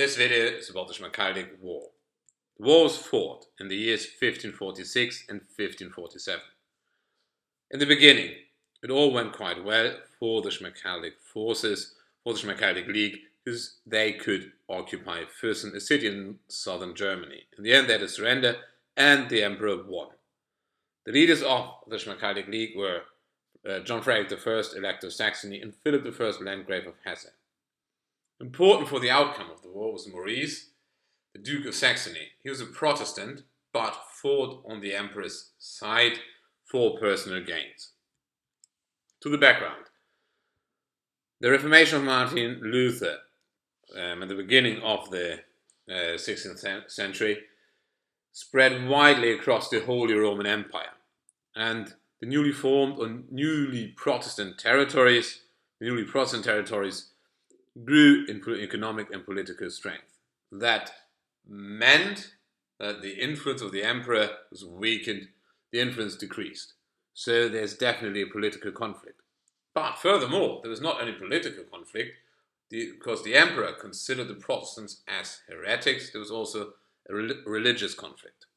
This video is about the Schmalkaldic War. The war was fought in the years 1546 and 1547. In the beginning, it all went quite well for the Schmalkaldic forces, for the Schmalkaldic League, because they could occupy Füssen, a city in southern Germany. In the end, they had to surrender, and the emperor won. The leaders of the Schmalkaldic League were John Frederick I, Elector of Saxony, and Philip I, Landgrave of Hesse. Important for the outcome of the war was Maurice, the Duke of Saxony. He was a Protestant, but fought on the emperor's side for personal gains. To the background. The Reformation of Martin Luther at the beginning of the 16th century spread widely across the Holy Roman Empire, and the newly formed or newly Protestant territories grew in economic and political strength. That meant that the influence of the emperor was weakened, the influence decreased. So there's definitely a political conflict. But furthermore, there was not only political conflict, because the emperor considered the Protestants as heretics, there was also a religious conflict.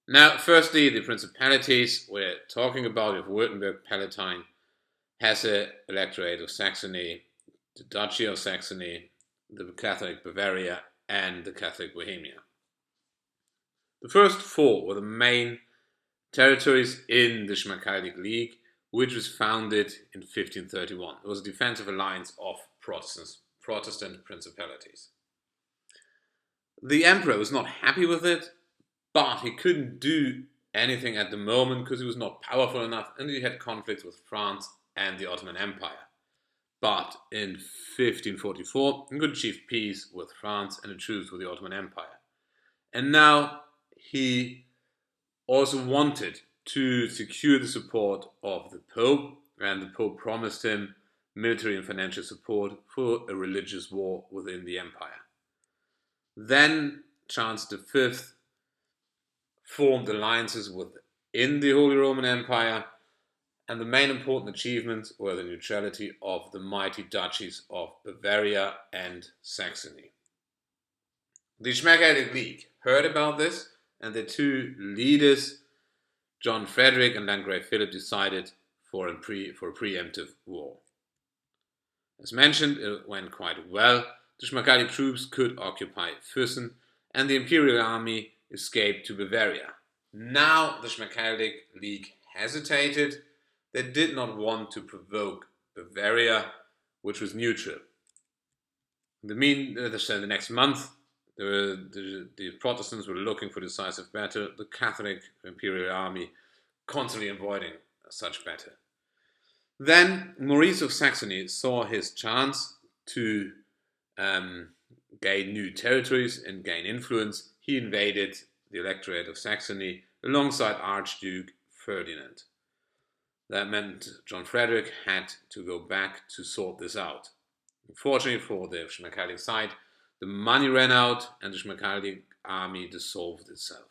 Now, firstly, the principalities we're talking about of Württemberg, Palatine, Hesse, Electorate of Saxony, the Duchy of Saxony, the Catholic Bavaria, and the Catholic Bohemia. The first four were the main territories in the Schmalkaldic League, which was founded in 1531. It was a defensive alliance of Protestant principalities. The emperor was not happy with it, but he couldn't do anything at the moment because he was not powerful enough, and he had conflicts with France and the Ottoman Empire. But in 1544, he could achieve peace with France and a truce with the Ottoman Empire. And now he also wanted to secure the support of the Pope, and the Pope promised him military and financial support for a religious war within the empire. Then Charles V formed alliances within the Holy Roman Empire, and the main important achievements were the neutrality of the mighty duchies of Bavaria and Saxony. The Schmalkaldic League heard about this, and the two leaders, John Frederick and Landgrave Philip, decided for a preemptive war. As mentioned, it went quite well. The Schmalkaldic troops could occupy Füssen, and the imperial army escaped to Bavaria. Now the Schmalkaldic League hesitated. They did not want to provoke Bavaria, which was neutral. The next month, the Protestants were looking for decisive battle. The Catholic imperial army constantly avoiding such battle. Then Maurice of Saxony saw his chance to gain new territories and gain influence. He invaded the Electorate of Saxony alongside Archduke Ferdinand. That meant John Frederick had to go back to sort this out. Unfortunately for the Schmalkaldic side, the money ran out and the Schmalkaldic army dissolved itself.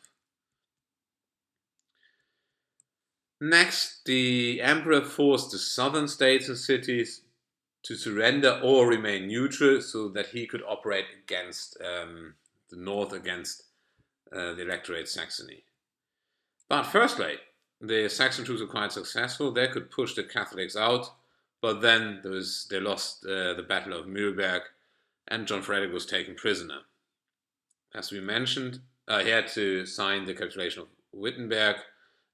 Next, the emperor forced the southern states and cities to surrender or remain neutral so that he could operate against the north, against the Electorate Saxony. But firstly, the Saxon troops were quite successful. They could push the Catholics out, but then they lost the Battle of Mühlberg, and John Frederick was taken prisoner. As we mentioned, he had to sign the capitulation of Wittenberg,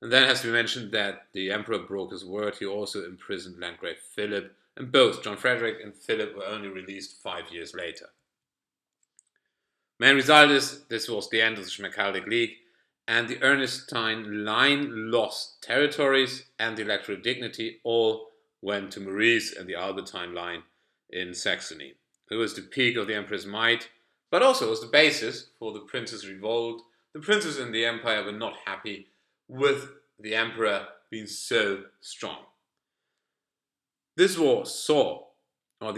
and then it has to be mentioned that the emperor broke his word. He also imprisoned Landgrave Philip, and both John Frederick and Philip were only released 5 years later. Main result is this was the end of the Schmalkaldic League, and the Ernestine line lost territories and the electoral dignity all went to Maurice and the Albertine line in Saxony. It was the peak of the emperor's might, but also was the basis for the princes' revolt. The princes in the empire were not happy with the emperor being so strong. The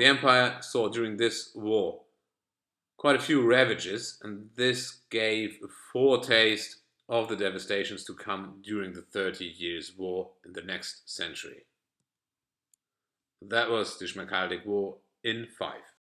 empire saw during this war quite a few ravages, and this gave a foretaste of the devastations to come during the 30 Years' War in the next century. That was the Schmalkaldic War in 5.